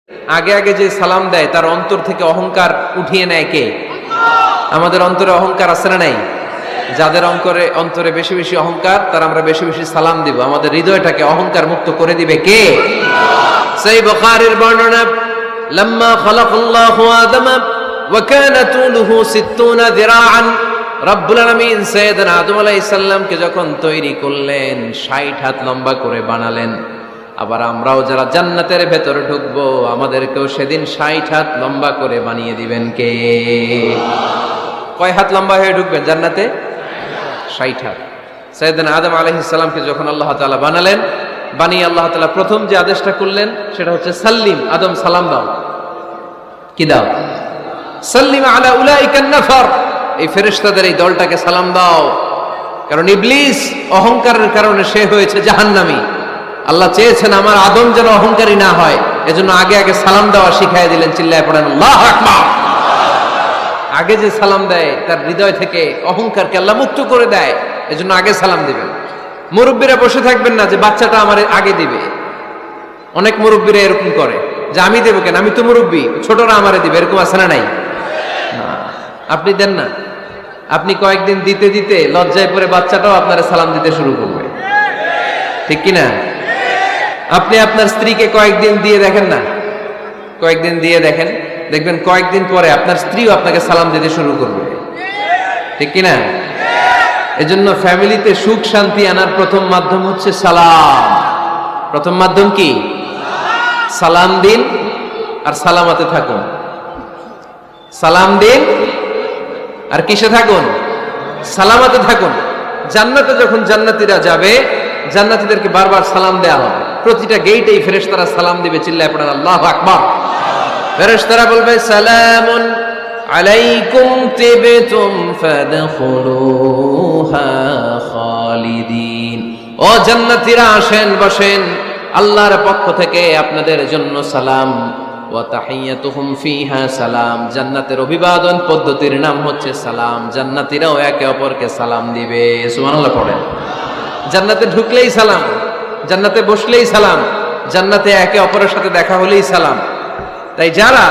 আগে আগে যে সালাম দেয় তার অন্তর থেকে অহংকার উঠিয়ে নেয় কে? আমাদের অন্তরে অহংকার আছে না নাই? যাদের অন্তরে বেশি বেশি অহংকার, তার আমরা বেশি বেশি সালাম দিব। আমাদের হৃদয়টাকে অহংকার মুক্ত করে দিবে কে? সেই বুখারীর বর্ণনা, লাম্মা খালাকাল্লাহু আদম ওয়া কানা তুলুহু 60 যিরাআন, রব্বুল আলামিন সাইয়েদনা আদম আলাইহিস সালামকে যখন তৈরি করলেন 60 হাত লম্বা করে বানালেন। আবার আমরাও যারা জান্নাতের ভেতরে ঢুকবো, আমাদেরকেও সেদিন 60 হাত লম্বা করে বানিয়ে দিবেন কে? কয় হাত লম্বা হয়ে ঢুকবেন জান্নাতে? 60 হাত। সাইয়েদনা আদম আলাইহিস সালামকে যখন আল্লাহ তাআলা বানালেন, বানিয়ে আল্লাহ তাআলা প্রথম যে আদেশটা করলেন সেটা হচ্ছে সাল্লিম, আদম সালাম দাও। কি দাও? সাল্লিম আলা উলাইকান নাফার, এই ফেরেশতাদের এই দলটাকে সালাম দাও। কারণ ইবলিস অহংকারের কারণে সে হয়েছে জাহান্নামী। আল্লাহ চেয়েছেন আমার আদম যেন অহংকারী না হয়, এজন্য আগে আগে সালাম দেওয়া শিখাইয়া দিলেন। চিল্লায় পড়েন আল্লাহু আকবার। আগে যে সালাম দেয় তার হৃদয় থেকে অহংকারকে আল্লাহ মুক্ত করে দেয়, এজন্য আগে সালাম দিবেন। মুরব্বীরা বসে থাকবেন না যে বাচ্চাটা আমার আগে দিবে। অনেক মুরব্বীরা এরকম করে যে আমি দেবো কেন, আমি তো মুরব্বী, ছোটরা আমারে দিবে, এরকম আছে না নাই? আপনি দেন না। আপনি কয়েকদিন দিতে দিতে লজ্জায় পড়ে বাচ্চাটাও আপনার সালাম দিতে শুরু করবে, ঠিক কিনা? আপনি আপনার স্ত্রীকে কয়েকদিন দিয়ে দেখেন না, কয়েকদিন দিয়ে দেখেন, দেখবেন কয়েকদিন পরে আপনার স্ত্রীও আপনাকে সালাম দিতে শুরু করবে, ঠিক কিনা? এজন্য ফ্যামিলিতে সুখ শান্তি আনার প্রথম মাধ্যম হচ্ছে সালাম। প্রথম মাধ্যম কি? সালাম দিন আর সালামাতে থাকুন। সালাম দিন আর কিসে থাকুন? সালামাতে থাকুন। জান্নাতে যখন জান্নাতীরা যাবে, জান্নাতীদেরকে বারবার সালাম দেয়া হবে। প্রতিটা গেইটেই ফেরেশতারা সালাম দিবে। চিল্লায় পড়েন আল্লাহু আকবার। ফেরেশতারা বলবে সালামুন আলাইকুম তিবতুম ফাদখুলুহা খালিদিন। ও জান্নাতীরা আসেন, বসেন, আল্লাহর পক্ষ থেকে আপনাদের জন্য সালাম। ওয়া তাহিয়াতুহুম ফিহা সালাম। জান্নাতের অভিবাদন পদ্ধতির নাম হচ্ছে সালাম। জান্নাতীরাও একে অপরকে সালাম দিবে। সুবহানাল্লাহ পড়েন। জান্নাতে ঢুকলেই সালাম, জান্নাতে বসলেই সালাম, জান্নাতে একে অপরের সাথে দেখা হলেই সালাম। তাই যারা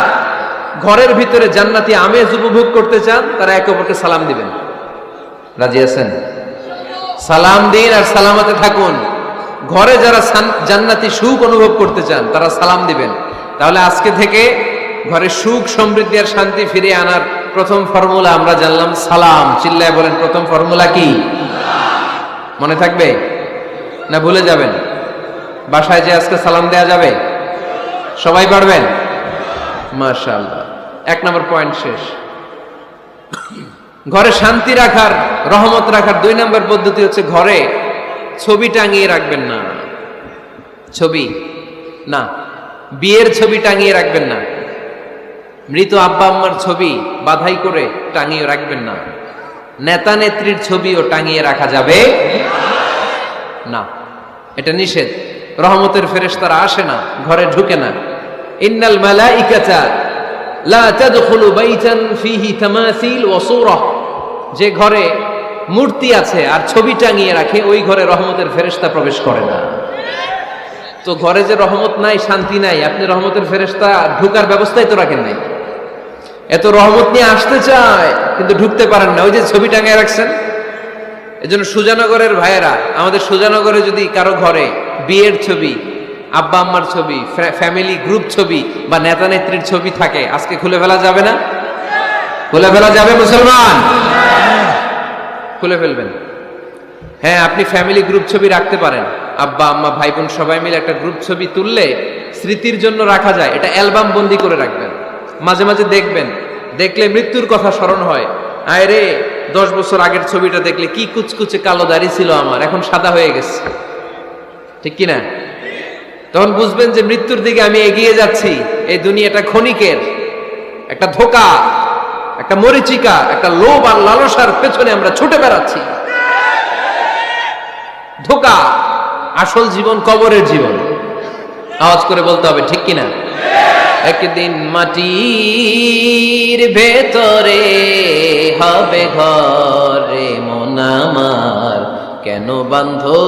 ঘরের ভিতরে জান্নাতি আমেজ উপভোগ করতে চান তারা একে অপরকে সালাম দিবেন। রাজি আছেন? সালাম দিন আর সালামাতে থাকুন। ঘরে যারা জান্নাতি সুখ অনুভব করতে চান তারা সালাম দিবেন। তাহলে আজকে থেকে ঘরে সুখ, সমৃদ্ধি আর শান্তি ফিরিয়ে আনার প্রথম ফর্মুলা আমরা জানলাম সালাম। চিল্লায় বলেন প্রথম ফর্মুলা কি? মনে থাকবে না ভুলে যাবেন? বাসায় যে আজকে সালাম দেয়া যাবে? সবাই পারবেন? মাশাআল্লাহ। 1 নম্বর পয়েন্ট শেষ। ঘরে শান্তি রাখার, রহমত রাখার 2 নম্বর পদ্ধতি হচ্ছে ঘরে ছবি টাঙিয়ে রাখবেন না। ছবি না, বিয়ের ছবি টাঙিয়ে রাখবেন না। মৃত আব্বা আম্মার ছবি বাধাই করে টাঙিয়ে রাখবেন না। নেতা নেত্রীর ছবিও টাঙিয়ে রাখা যাবে না, এটা নিষেধ। রহমতের ফেরেশতারা আসে না, ঘরে ঢুকে না। ইন্নাল মালাইকাতা লা তাদখুলু বাইতান ফিহি তামাসিল ওয়া সূরা। যে ঘরে মূর্তি আছে আর ছবি টাঙিয়ে রাখে, ওই ঘরে রহমতের ফেরেশতা প্রবেশ করে না। তো ঘরে যে রহমত নাই, শান্তি নাই, আপনি রহমতের ফেরেশতা ঢুকার ব্যবস্থাই তো রাখেন নাই। এত রহমত নিয়ে আসতে চায় কিন্তু ঢুকতে পারেন না, ওই যে ছবি টাঙিয়ে রাখছেন। এজন্য সুজানগরের ভাইয়েরা, আমাদের সুজানগরে যদি কারো ঘরে বিয়ের ছবি, আব্বা আম্মার ছবি, ফ্যামিলি গ্রুপ ছবি বা নেতা নেত্রীর ছবি থাকে, আজকে খুলে ফেলা যাবে না? খুলে ফেলা যাবে মুসলমান? খুলে ফেলবেন। হ্যাঁ, আপনি ফ্যামিলি গ্রুপ ছবি রাখতে পারেন। আব্বা আম্মা ভাই বোন সবাই মিলে একটা গ্রুপ ছবি তুললে স্মৃতির জন্য রাখা যায়। এটা অ্যালবাম বন্দি করে রাখবেন। মাঝে মাঝে দেখবেন, দেখলে মৃত্যুর কথা স্মরণ হয়। আয় রে, 10 বছর আগের ছবিটা দেখলে কি কুচকুচে কালো দাড়ি ছিল আমার, এখন সাদা হয়ে গেছে, ঠিক কিনা? তখন বুঝবেন যে মৃত্যুর দিকে আমি এগিয়ে যাচ্ছি। এই দুনিয়াটা ক্ষণিকের, একটা ধোঁকা, একটা মরিচিকা, একটা লোভ আর লালসার পেছনে আমরা ছুটে বেড়াচ্ছি। ধোঁকা। আসল জীবন কবরের জীবন। আওয়াজ করে বলতে হবে, ঠিক কিনা? একদিন মাটির ভেতরে হবে ঘরে মন আমার, কেন বাঁধো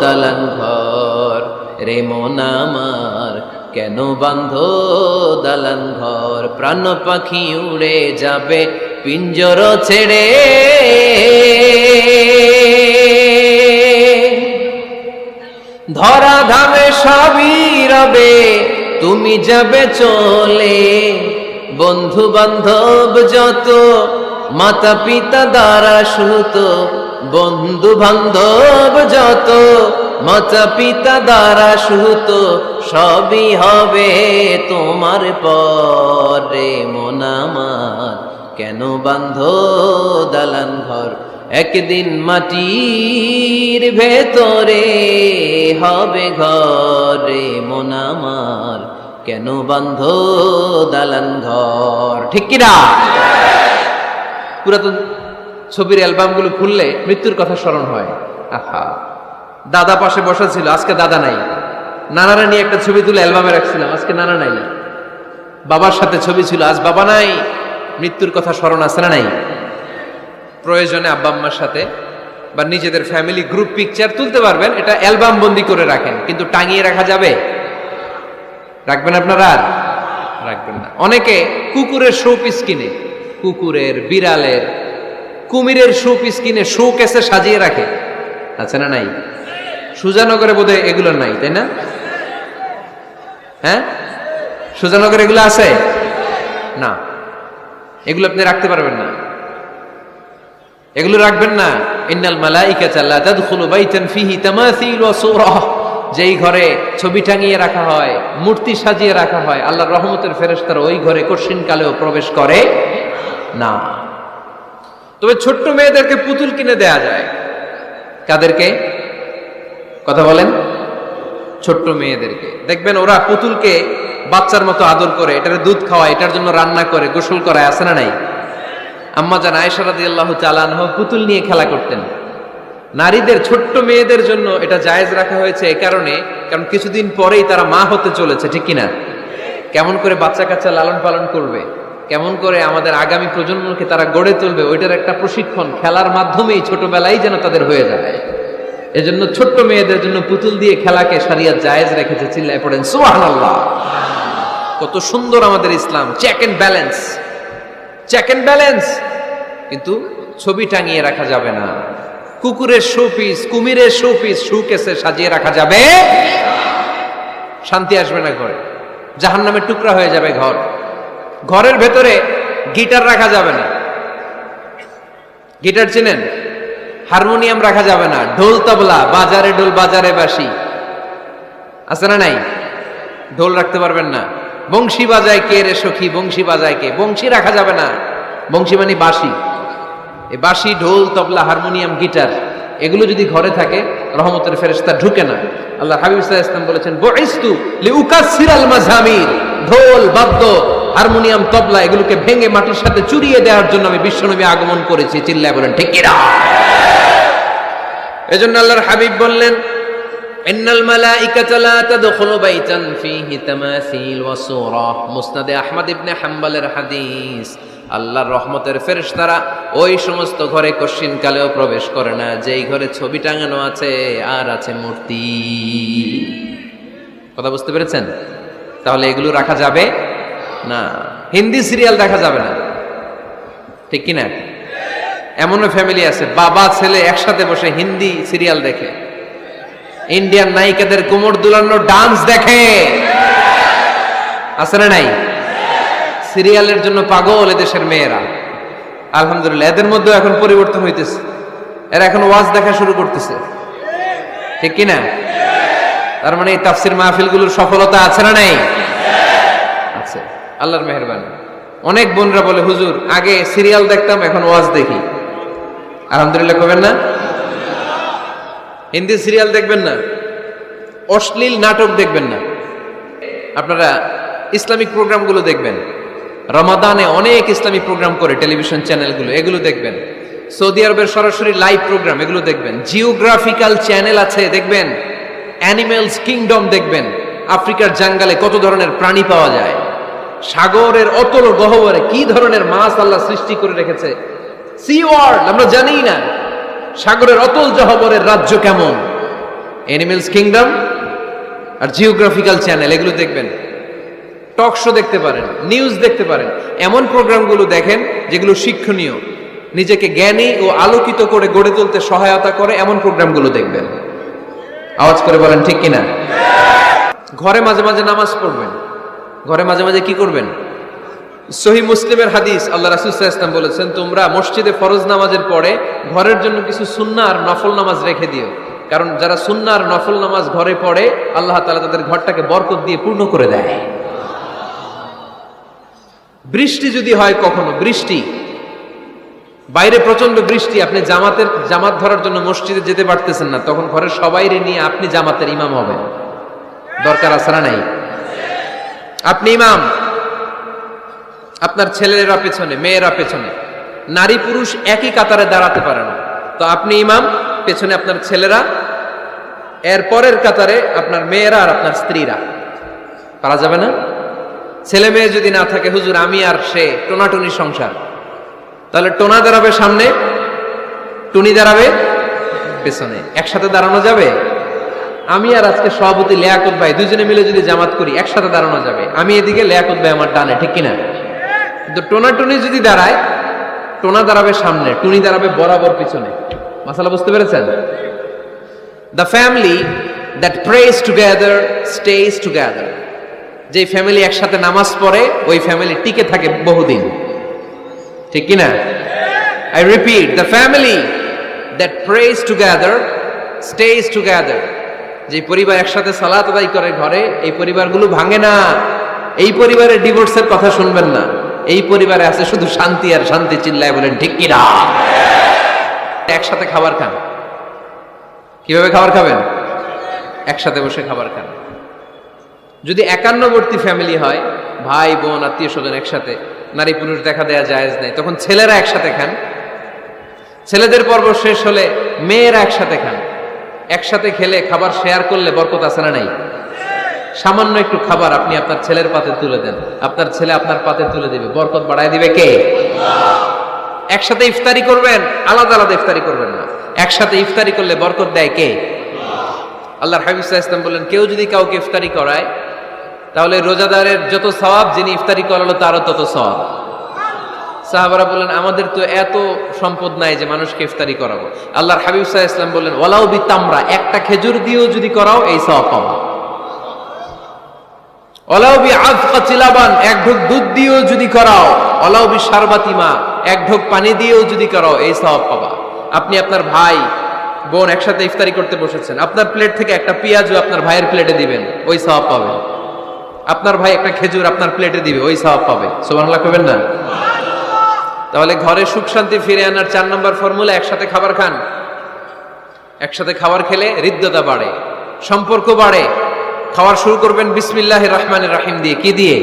দালান ঘর রে মন আমার, কেন বাঁধো দালান ঘর, প্রাণ পাখি উড়ে যাবে পিঞ্জর ছেড়ে। ধরা ধামে সবই রবে, তুমি যাবে চলে। বন্ধু বান্ধব যত, মাতা পিতা দ্বারা সুত, বন্ধু বান্ধব যত, মাতা পিতা দ্বারা সুত, সবই হবে তোমার পরে। মন আমার কেন বাঁধো দালান ঘর, একদিন মাটির ভেতরে হবে ঘরে। মন আমার কেন বাঁধো দালান ঘর। ঠিক কিনা? পুরাতন ছবির অ্যালবামগুলো খুললে মৃত্যুর কথা স্মরণ হয়। আহা, দাদা পাশে বসা ছিল, আজকে দাদা নাই। নানারা নিয়ে একটা ছবি তুলে অ্যালবামে রাখছিলাম, আজকে নানা নাই। বাবার সাথে ছবি ছিল, আজ বাবা নাই। মৃত্যুর কথা স্মরণ আছে না নাই? প্রয়োজনে আব্বা আম্মার সাথে বা নিজেদের ফ্যামিলি গ্রুপ পিকচার তুলতে পারবেন, এটা অ্যালবাম বন্দি করে রাখেন, কিন্তু টাঙিয়ে রাখা যাবে? রাখবেন আপনারা? আর রাখবেন না। অনেকে কুকুরের শো পিস কিনে, কুকুরের, বিড়ালের, কুমিরের শো পিস কিনে শো কেসে সাজিয়ে রাখে, আছে না নাই? সুজানগরে বোধহয় এগুলো নাই, তাই না? হ্যাঁ, সুজানগরে এগুলো আছে না? এগুলো আপনি রাখতে পারবেন না, এগুলো রাখবেন না। ইন্নাল মালাইকাতা লা তাদখুলু বাইতান ফিহি তামাসিল ওয়া সূরা, যেই ঘরে ছবি টাঙিয়ে রাখা হয়, মূর্তি সাজিয়ে রাখা হয়, আল্লাহর রহমতের ফেরেশতারা ওই ঘরে কঠিন কালেও প্রবেশ করে না। তবে ছোট্ট মেয়েদেরকে পুতুল কিনে দেয়া যায়। কাদেরকে? কথা বলেন। ছোট্ট মেয়েদেরকে দেখবেন, ওরা পুতুলকে বাচ্চার মতো আদর করে, এটার দুধ খাওয়ায়, এটার জন্য রান্না করে, গোসল করায়, আছে না নাই? আম্মা জান আয়েশা রাদিয়াল্লাহু তাআলা আনহা পুতুল নিয়ে খেলা করতেন। নারীদের, ছোট্ট মেয়েদের জন্য এটা জায়েজ রাখা হয়েছে এই কারণে, কারণ কিছুদিন পরেই তারা মা হতে চলেছে, ঠিক কিনা? কেমন করে বাচ্চা কাচ্চা লালন পালন করবে, কেমন করে আমাদের আগামী প্রজন্মকে তারা গড়ে তুলবে, ওইটার একটা প্রশিক্ষণ খেলার মাধ্যমেই ছোটবেলায় যেন তাদের হয়ে যায়। এজন্য ছোট্ট মেয়েদের জন্য পুতুল দিয়ে খেলাকে শরিয়ত জায়েজ রেখেছে। চিল্লায় পড়েন সুবহানাল্লাহ। কত সুন্দর আমাদের ইসলাম, check and balance, check and balance. কিন্তু ছবি টাঙিয়ে রাখা যাবে না। কুকুরের শোপিস, কুমিরের শোপিস শোকেসে সাজিয়ে রাখা যাবে, শান্তি আসবে না ঘরে, জাহান্নামের টুকরা হয়ে যাবে ঘর। ঘরের ভেতরে গিটার রাখা যাবে না। গিটার চেনেন? হারমোনিয়াম রাখা যাবে না। ঢোল তবলা, বাজারে ঢোল বাজারে বাঁশি, আছে না নাই? ঢোল রাখতে পারবেন না। বংশী বাজায় কে রে সখী, বংশী বাজায় কে, বংশী রাখা যাবে না। বংশী মানে বাঁশি। এই বাঁশি, ঢোল, তবলা, হারমোনিয়াম, গিটার, এগুলো যদি ঘরে থাকে রহমতের ফেরেশতা ঢুকে না। আল্লাহ হাবিব সাল্লাল্লাহু আলাইহি ওয়াসাল্লাম বলেছেন, বুইস্তু লিউকাসসিরাল মাযামির, ঢোল, বাদ্য, হারমোনিয়াম, তবলা এগুলোকে ভেঙে মাটির সাথে চুরিয়ে দেওয়ার জন্য আমি বিশ্বনবী আগমন করেছি। চিল্লায় বলেন ঠিক কিনা? এজন্য আল্লাহর হাবিব বললেন, ইন্নাল মালাইকাতা লা তাদখুলু বাইতান ফীহি তামাসিল ওয়া সূরা। মুসনাদে আহমদ ইবনে হাম্বলের হাদিস। আল্লাহর রহমতের ফেরেশতারা ওই সমস্ত ঘরে কশিন কালেও প্রবেশ করে না যেই ঘরে ছবি টাঙানো আছে আর আছে মূর্তি। কথা বুঝতে পেরেছেন? তাহলে এগুলো রাখা যাবে না। হিন্দি সিরিয়াল দেখা যাবে না, ঠিক কিনা? এমনও ফ্যামিলি আছে, বাবা ছেলে একসাথে বসে হিন্দি সিরিয়াল দেখে, ইন্ডিয়ান নায়িকাদের কোমর দুলানো ডান্স দেখে, আছে না নাই? সিরিয়ালের জন্য পাগল এদেশের মেয়েরা। আলহামদুলিল্লাহ, এদের মধ্যে এখন পরিবর্তন হইতেছে। এরা এখন ওয়াজ দেখা শুরু করতেছে, ঠিক কিনা? তার মানে এই তাফসির মাহফিলগুলোর সফলতা আছে না নাই? আছে, আল্লাহর মেহেরবানি। অনেক বোনরা বলে, হুজুর আগে সিরিয়াল দেখতাম, এখন ওয়াজ দেখি। আলহামদুলিল্লাহ কবেন না? হিন্দি সিরিয়াল দেখবেন না, অশ্লীল নাটক দেখবেন না। আপনারা ইসলামিক প্রোগ্রামগুলো দেখবেন। রমাদানে অনেক ইসলামিক প্রোগ্রাম করে টেলিভিশন চ্যানেলগুলো, এগুলো দেখবেন। সৌদি আরবের সরাসরি লাইভ প্রোগ্রাম, এগুলো দেখবেন। জিওগ্রাফিক্যাল চ্যানেল আছে, দেখবেন। অ্যানিমেলস কিংডম দেখবেন। আফ্রিকার জঙ্গলে কত ধরনের প্রাণী পাওয়া যায়, সাগরের অতল গহ্বরে কি ধরনের মাছ আল্লাহ সৃষ্টি করে রেখেছে, সি ওয়ার্ল্ড আমরা জানি না। সাগরের অতল গহ্বরের রাজ্য কেমন, অ্যানিমেলস কিংডম আর জিওগ্রাফিক্যাল চ্যানেল, এগুলো দেখবেন। টক শো দেখতে পারেন, নিউজ দেখতে পারেন, এমন প্রোগ্রামগুলো দেখেন যেগুলো শিক্ষণীয়, নিজেকে জ্ঞানী ও আলোকিত করে গড়ে তুলতে সহায়তা করে, এমন প্রোগ্রামগুলো দেখবেন। আওয়াজ করে বলেন ঠিক কিনা? ঘরে মাঝে মাঝে নামাজ পড়বেন। ঘরে মাঝে মাঝে কি করবেন? সহিহ মুসলিমের হাদিস, আল্লাহ রাসূল সাল্লাল্লাহু আলাইহি ওয়াসাল্লাম বলেছেন, তোমরা মসজিদে ফরজ নামাজের পরে ঘরের জন্য কিছু সুন্নাহ আর নফল নামাজ রেখে দিও, কারণ যারা সুন্নাহ আর নফল নামাজ ঘরে পড়ে আল্লাহ তাআলা তাদের ঘরটাকে বরকত দিয়ে পূর্ণ করে দেয়। বৃষ্টি যদি হয়, কখনো বৃষ্টি, বাইরে প্রচন্ড বৃষ্টি, আপনি জামাত ধরার জন্য মসজিদে যেতে পারতেছেন না, তখন ঘরের সবাইরে নিয়ে আপনি জামাতের ইমাম হবেন। দরকার আছে না নাই? আপনি ইমাম, আপনার ছেলেরা পেছনে, মেয়েরা পেছনে, নারী পুরুষ একই কাতারে দাঁড়াতে পারে না, তো আপনি ইমাম, পেছনে আপনার ছেলেরা, এর পরের কাতারে আপনার মেয়েরা আর আপনার স্ত্রীরা। পারা যাবে না? ছেলে মেয়ে যদি না থাকে, হুজুর আমি আর সে টোনাটুনি সংসার, তাহলে টোনা দাঁড়াবে সামনে, টুনি দাঁড়াবে পেছনে, একসাথে দাঁড়ানো যাবে? আমি আর আজকে সভাপতি লিয়াকত ভাই দুজনে মিলে যদি জামাত করি, একসাথে দাঁড়ানো যাবে। আমি এদিকে, লিয়াকত ভাই আমার ডানে, ঠিক কিনা? কিন্তু টোনা টুনি যদি দাঁড়ায়, টোনা দাঁড়াবে সামনে, টুনি দাঁড়াবে বরাবর পিছনে। মাসালা বুঝতে পেরেছেন? The family that prays together stays together. যে ফ্যামিলি একসাথে নামাজ পড়ে, ওই ফ্যামিলি টিকে থাকে বহুদিন, ঠিক কিনা? I repeat, the family that prays together stays together. যে পরিবার একসাথে সালাত আদায় করে ঘরে, এই পরিবারগুলো ভাঙে না। এই পরিবারের ডিভোর্সের কথা শুনবেন না। এই পরিবারে আছে শুধু শান্তি আর শান্তি। চিল্লায় বলেন ঠিক কিনা? একসাথে খাবার খান। কিভাবে খাবার খাবেন? একসাথে বসে খাবার খান। যদি একান্নবর্তী ফ্যামিলি হয়, ভাই বোন আত্মীয় স্বজন একসাথে, নারী পুরুষ দেখা দেয়া জায়েজ নাই, তখন ছেলেরা একসাথে খান। ছেলেদের পর্ব শেষ হলে মেয়েরা একসাথে খান। একসাথে খেলে, খাবার শেয়ার করলে বরকত আছে না নাই? সামান্য একটু খাবার আপনি আপনার ছেলের পাতে তুলে দেন, আপনার ছেলে আপনার পাতে তুলে দিবে, বরকত বাড়ায় দিবে কে? একসাথে ইফতারি করবেন, আলাদা আলাদা ইফতারি করবেন না। একসাথে ইফতারি করলে বরকত দেয় কে? আল্লাহর হাবিব সাল্লাল্লাহু আলাইহি ওয়াসাল্লাম বললেন, কেউ যদি কাউকে ইফতারি করায়, তাহলে রোজাদারের যত সওয়াব, যিনি ইফতারি করালো তারও তত সওয়াব। সাহাবারা বললেন, আমাদের তো এত সম্পদ নাই যে মানুষকে ইফতারি করাবো। আল্লাহর হাবিব সাল্লাল্লাহু আলাইহি ওয়াসাল্লাম বললেন, ওয়ালাউ বিতামরা, একটা খেজুর দিয়েও যদি করাও এই সওয়াব পাবা। ওয়ালাউ বিআযকাতি লাবান, এক ঢোক দুধ দিয়েও যদি করাও, ওয়ালাউ বিশারবাতি মা, এক ঢোক পানি দিয়েও যদি করাও, এই সওয়াব পাবা। আপনি আপনার ভাই বোন একসাথে ইফতারি করতে বসেছেন, আপনার প্লেট থেকে একটা পেঁয়াজও আপনার ভাইয়ের প্লেটে দিবেন, ওই সওয়াব পাবেন। আপনার ভাই একটা খেজুর আপনার প্লেটে দিবে, ওই সওয়াব পাবে। সুবহানাল্লাহ কইবেন না? তাহলে ঘরে সুখ শান্তি ফিরে আনার 4 নম্বর ফর্মুলা, একসাথে খাবার খান। একসাথে খাবার খেলে হৃদ্যতা বাড়ে, সম্পর্ক বাড়ে। খাওয়ার শুরু করবেন বিসমিল্লাহির রহমানির রহিম দিয়ে। কি দিয়ে?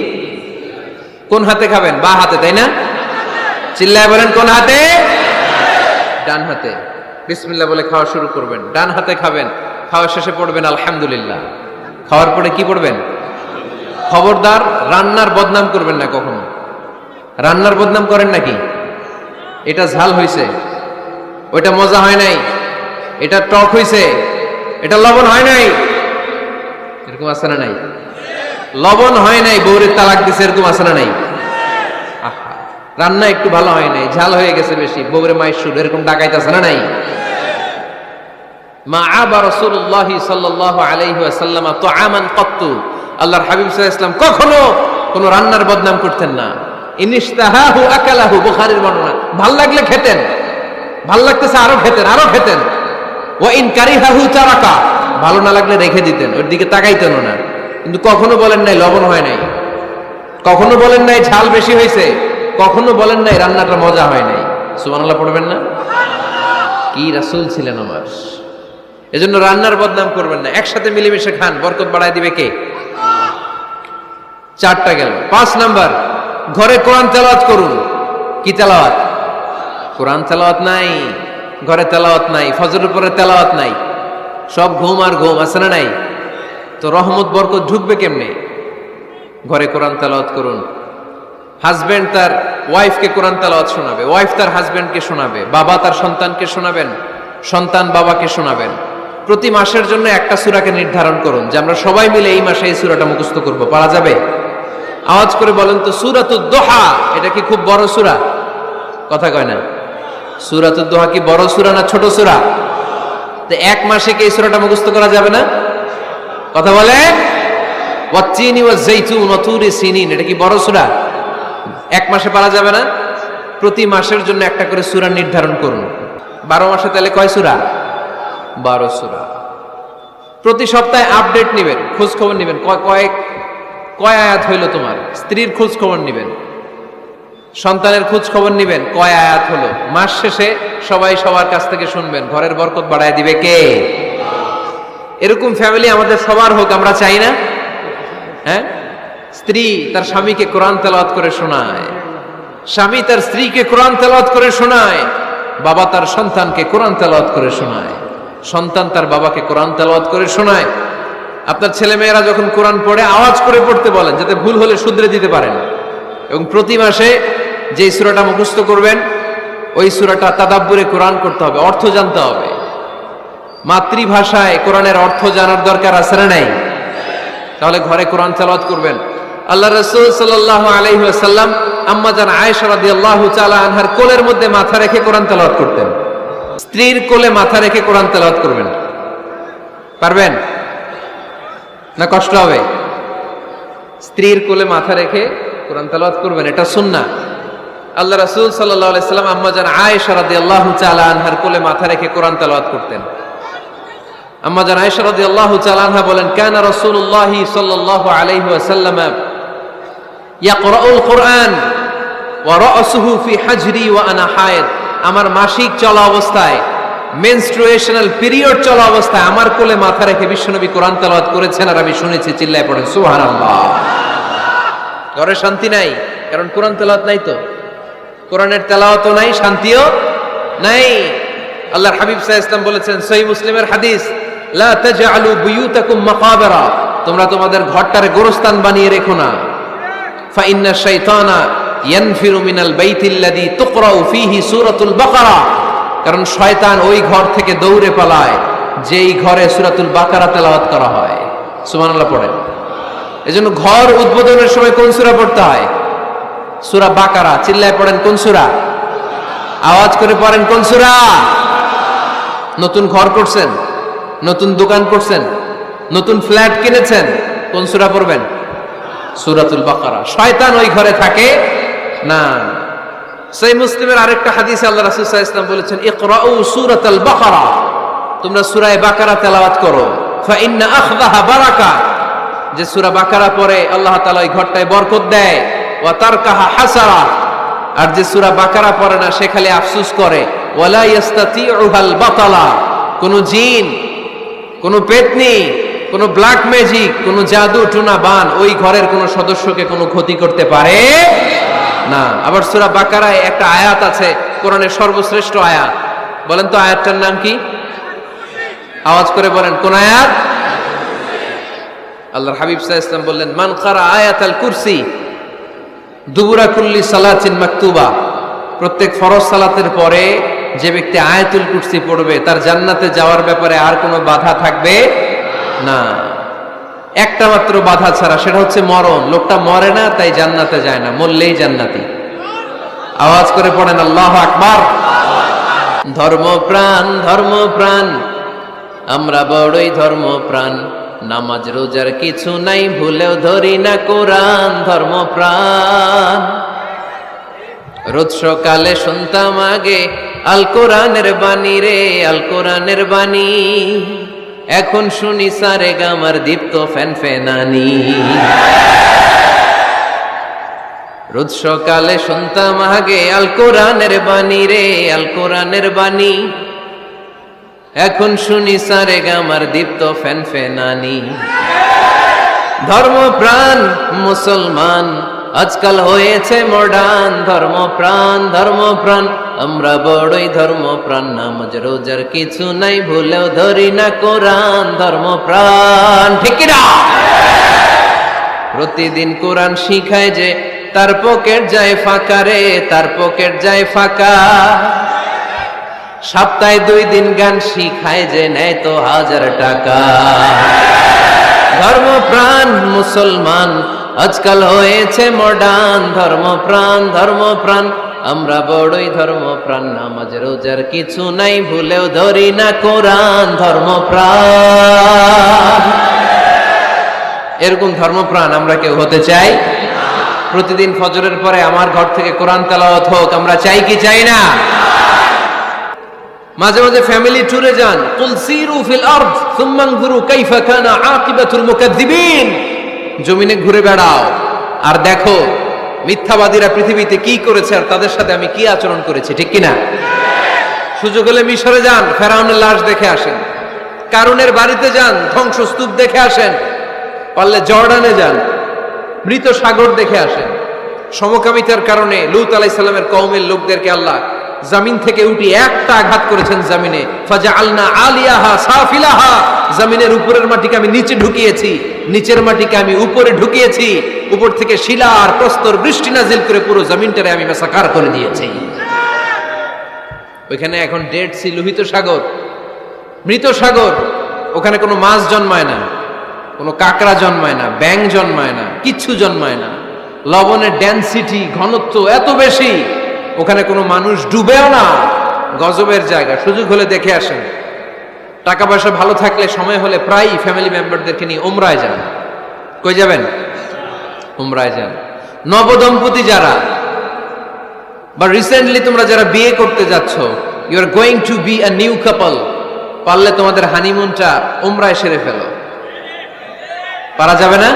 কোন হাতে খাবেন? বা হাতে, তাই না? চিল্লায় বলেন কোন হাতে? ডান হাতে। বিসমিল্লাহ বলে খাওয়া শুরু করবেন, ডান হাতে খাবেন। খাওয়া শেষে পড়বেন আলহামদুলিল্লাহ। খাওয়ার পরে কি পড়বেন? খবরদার রান্নার বদনাম করবেন না কখনো। রান্নার বদনাম করেন নাকি? এটা ঝাল হইছে, ওইটা মজা হয় নাই, এটা টক হইছে, এটা লবণ হয় নাই, এরকম আছে না নাই? লবণ হয় নাই, বউরে তালাক দিছে, এরকম আছে না নাই? আহা, রান্না একটু ভালো হয় নাই, ঝাল হয়ে গেছে বেশি, বউরে মাইশুর, এরকম ডাকাইতেছে না নাই? মা আবা রাসূলুল্লাহ সাল্লাল্লাহু আলাইহি ওয়াসাল্লাম তুআমান কত্তু, আল্লাহর হাবিব সাল্লাল্লাহু আলাইহি ওয়াসাল্লাম কখনো কোনো রান্নার বদনাম করতেন না। ইনিশতাহাহু আকালাহু, বুখারীর বর্ণনা। ভাল লাগলে খেতেন, ভাল লাগতেছে আরো খেতেন, আরো খেতেন। ওয়া ইন কারিহাহু তারাকা, ভালো না লাগলে রেখে দিতেন, ওর দিকে তাকাইতেন না। কিন্তু কখনো বলেন নাই লবণ হয় নাই, কখনো বলেন নাই ঝাল বেশি হয়েছে, কখনো বলেন নাই রান্নাটা মজা হয় নাই। সুবহানাল্লাহ পড়বেন না? কি রাসূল ছিলেন আমার। এজন্য রান্নার বদনাম করবেন না, একসাথে মিলেমিশে খান, বরকত বাড়ায় দিবে কে? 4টা গেল। 5 নাম্বার, ঘরে কোরআন তেলাওয়াত করুন। কি তেলাওয়াত? কোরআন তেলাওয়াত নাই, ঘরে তেলাওয়াত নাই, ফজরের পরে তেলাওয়াত নাই, সব ঘুম আর ঘুম, আছে না নাই? তো রহমত বরকত ঢুকবে কেমনে? ঘরে কোরআন তেলাওয়াত করুন। হাজবেন্ড তার ওয়াইফকে কোরআন তেলাওয়াত শোনাবে, ওয়াইফ তার হাজবেন্ডকে শোনাবে, বাবা তার সন্তানকে শোনাবেন, সন্তান বাবাকে শোনাবেন। প্রতি মাসের জন্য একটা সূরাকে নির্ধারণ করুন যে আমরা সবাই মিলে এই মাসে এই সূরাটা মুখস্থ করব। পারা যাবে? আওয়াজ করে বলেন তো সূরাতুদ দোহা এটা কি খুব বড় সূরা? কথা কয় না। সূরাতুদ দোহা কি বড় সূরা না ছোট সূরা? তো এক মাসে কি এই সূরাটা মুখস্থ করা যাবে না? কথা বলে। ওয়াত্তিনি ওয়াজ-যাইতুন ওয়া তুরি সিনিন, এটা কি বড় সূরা? এক মাসে পারা যাবে না? প্রতি মাসের জন্য একটা করে সূরা নির্ধারণ করুন। 12 মাসে তাহলে কয় সূরা? 12 সূরা। প্রতি সপ্তাহে আপডেট নেবেন, খোঁজ খবর নেবেন, কয় আয়াত হইল তোমার। স্ত্রীর খোঁজ খবর নেবেন, সন্তানের খোঁজ খবর নেবেন, কয় আয়াত হলো। মাস শেষে সবাই সবার কাছ থেকে শুনবেন, ঘরের বরকত বাড়ায় দিবে কে? এরকম ফ্যামিলি আমাদের সবার হোক, আমরা চাই না? হ্যাঁ, স্ত্রী তার স্বামীকে কোরআন তেলাওয়াত করে শোনায়, স্বামী তার স্ত্রীকে কোরআন তেলাওয়াত করে শোনায়, বাবা তার সন্তানকে কোরআন তেলাওয়াত করে শোনায়, সন্তান তার বাবাকে কোরআন তেলাওয়াত করে শোনায়। আপনার ছেলে মেয়েরা যখন কোরআন পড়ে আওয়াজ করে পড়তে বলেন, যাতে ভুল হলে শুধরে দিতে পারেন। এবং প্রতি মাসে যে সূরাটা মুখস্থ করবেন ওই সূরাটা তাদাব্বুরে কোরআন করতে হবে, অর্থ জানতে হবে। মাতৃভাষায় কোরআনের অর্থ জানার দরকার আছে না নাই? তাহলে ঘরে কোরআন তেলাওয়াত করবেন। আল্লাহ রাসূল সাল্লাল্লাহু আলাইহি ওয়াসাল্লাম আম্মা জান আয়েশা রাদিয়াল্লাহু তাআলা আনহার কোলের মধ্যে মাথা রেখে কোরআন তেলাওয়াত করতেন। স্ত্রীর কোলে মাথা রেখে কোরআন তেলাওয়াত করবেন, পারবেন না? কষ্ট হবে? স্ত্রীর কোলে মাথা রেখে কোরআন তেলাওয়াত করবেন, এটা সুন্নাহ। আল্লাহ রাসূল সাল্লাল্লাহু আলাইহি ওয়াসাল্লাম আম্মা জান আয়েশা রাদিয়াল্লাহু তাআলা আনহার কোলে মাথা রেখে কোরআন তেলাওয়াত করতেন। আম্মা জান আয়েশা রাদিয়াল্লাহু তাআলা আনহা বলেন, কানা রাসূলুল্লাহি সাল্লাল্লাহু আলাইহি ওয়াসাল্লাম ইয়াকরাউল কুরআন ওয়া রাসুহু ফি হাজরি ওয়া আনা হায়েদ। আমার মাসিক চলা অবস্থায়, মেনস্ট্রুয়েশনাল পিরিয়ড চলা অবস্থায় আমার কোলে মাথা রেখে বিশ্বনবী কোরআন তেলাওয়াত করেছেন, আর আমি শুনেছি। চিল্লায় পড়েন সুবহানাল্লাহ। ঘরে শান্তি নাই, কারণ কোরআন তেলাওয়াত নাই। তো কোরআনের তেলাওয়াতও নাই, শান্তিও নাই। আল্লাহর হাবিব সাল্লাল্লাহু আলাইহি ওয়াসাল্লাম বলেছেন, সহিহ মুসলিমের হাদিস, লা তাজআলু বুয়ুতাকুম মাকাবিরা, তোমরা তোমাদের ঘরটারে গোরস্থান বানিয়ে রেখো না। ফা ইন্না শাইতানা ইয়ানফিরু মিনাল বাইতিল্লাযী তুকরাউ ফীহি সূরাতুল বাকারা, কারণ শয়তান ওই ঘর থেকে দৌড়ে পালায় যেই ঘরে সূরাতুল বাকারা তেলাওয়াত করা হয়। সুবহানাল্লাহ পড়েন। এজন্য ঘর উদ্বোধনের সময় কোন সূরা পড়তে হয়? সূরা বাকারা। চিল্লায় পড়েন কোন সূরা? আওয়াজ করে পড়েন কোন সূরা? নতুন ঘর করছেন, নতুন দোকান করছেন, নতুন ফ্ল্যাট কিনেছেন, কোন সূরা পড়বেন? সূরাতুল বাকারা। শয়তান ওই ঘরে থাকে না। সহিহ মুসলিমের আরেকটা হাদিসে আল্লাহ রাসূল সাল্লাল্লাহু আলাইহি ওয়াসাল্লাম বলেছেন, ইকরাউ সূরাতাল বাকারা, তোমরা সূরা বাকারা তেলাওয়াত করো। ফা ইন্না আখযাহা বারাকা, যে সূরা বাকারা পড়ে আল্লাহ তাআলা ওই ঘরটায় বরকত দেয়। ওয়া তারকাহা হাসারা, আর যে সূরা বাকারা পড়ে না সে খালি আফসোস করে। ওয়ালা ইস্তাতিউহাল বাতালা, কোন জিন, কোন পেতনি, কোন ব্ল্যাক ম্যাজিক, কোন জাদু টুনা বান ওই ঘরের কোন সদস্যকে কোনো ক্ষতি করতে পারে না। আবার সূরা বাকারায় একটা আয়াত আছে, কোরআনের সর্বশ্রেষ্ঠ আয়াত। বলেন তো আয়াতটার নাম কি? আওয়াজ করে বলেন কোন আয়াত? আল্লাহর হাবিব সাল্লাল্লাহু আলাইহি ওয়াসাল্লাম বললেন, মান ক্বারা আয়াতাল কুরসি দুবুরা কুল্লি সালাতিন মাকতুবা, প্রত্যেক ফরজ সালাতের পরে যে ব্যক্তি আয়াতুল কুরসি পড়বে তার জান্নাতে যাওয়ার ব্যাপারে আর কোনো বাধা থাকবে না। একটা মাত্র বাধা ছাড়া, সেটা হচ্ছে মরণ। লোকটা মরে না তাই জান্নাতে যায় না, মরলেই জান্নাতি। আওয়াজ করে পড়েন আল্লাহু আকবার। ধর্মপ্রাণ ধর্মপ্রাণ, আমরা বড়ই ধর্মপ্রাণ, নামাজ রোজার কিছু নাই, ভুলেও ধরি না কোরআন। ধর্মপ্রাণ, রোজ সকালে শুনতাম আগে আল কোরআনের বাণী রে, আল কোরআনের বাণী, এখন শুনি সারে গামার দীপ্ত ফ্যান ফেনানি। রোজ সকালে শুনতাম আগে আল কোরআনের বাণী রে, আল কোরআনের বাণী, এখন শুনি সারে গামার দীপ্ত ফ্যান ফেনানি। ধর্মপ্রাণ মুসলমান আজকাল হয়েছে মডার্ন। ধর্মপ্রাণ ধর্মপ্রাণ, আমরা বড়ই ধর্মপ্রাণ, নামাজ রোজার কিছু নাই, ভুলেও ধরি না কোরআন। ধর্মপ্রাণ, ঠিক কি না? প্রতিদিন কোরআন শিখায় যে তার পকেট যায় ফাঁকা রে, তার পকেট যায় ফাঁকা। সপ্তাহে 2 দিন গান শিখায় যে নেয় তো 1000 টাকা। ধর্মপ্রাণ মুসলমান আজকাল হয়েছে মডার্ন, ধর্মপ্রাণ আমরা বড়ই ধর্মপ্রাণ, নামাজ রোজার কিছু নাই, ভুলেও ধরি না কোরআন, ধর্মপ্রাণ। এরকম ধর্মপ্রাণ আমরা কেউ হতে চাই? প্রতিদিন ফজরের পরে আমার ঘর থেকে কোরআন তেলাওয়াত হোক, আমরা চাই কি চাই না? মাঝে মাঝে ফ্যামিলি ট্যুরে যান, কুল সিরু ফিল আরদ সুম্মা আনজুরু কাইফা কানা আকিবাতুল মুকাজ্জিবিন, জমিনে ঘুরে বেড়াও আর দেখো মিথ্যাবাদীরা পৃথিবীতে কি করেছে আর তাদের সাথে আমি কি আচরণ করেছি, ঠিক কিনা? সুযোগ হলে মিশরে যান, ফেরাউনের লাশ দেখে আসেন। কারুনের বাড়িতে যান, ধ্বংসস্তূপ দেখে আসেন। পারলে জর্ডানে যান, মৃত সাগর দেখে আসেন। সমকামিতার কারণে লূত আলাইহিস সালামের কওমের লোকদেরকে আল্লাহ জমিন থেকে উঠিয়ে একটা আঘাত করেছেন জমিনে, ফাজআলনা আলিয়াহা সাফিলাহা, জমিনের উপরের মাটিকে আমি নিচে ঢুকিয়েছি, নিচের মাটিকে আমি উপরে ঢুকিয়েছি, উপর থেকে শিলা আর প্রস্তর বৃষ্টি নাজিল করে পুরো জমিনটারে আমি মাসাকার করে দিয়েছি। ওইখানে এখন ডেড সি, লোহিত সাগর, মৃত সাগর। ওখানে কোনো মাছ জন্মায় না, কোনো কাঁকড়া জন্মায় না, ব্যাং জন্মায় না, কিচ্ছু জন্মায় না। লবণের ডেনসিটি, ঘনত্ব এত বেশি, ওখানে কোনো মানুষ ডুবেও না। গজবের জায়গা, সুযোগ হলে দেখে আসেন। টাকা পয়সা ভালো থাকলে সময় হলে প্রায় ফ্যামিলি মেম্বারদেরকে নিয়ে উমরায় যান। কই যাবেন? উমরায় যান। নবদম্পতি যারা বা রিসেন্টলি তোমরা যারা বিয়ে করতে যাচ্ছ, you are going to be a new couple, পারলে তোমাদের হানিমুনটা উমরায় সেরে ফেলো। পারা যাবে না?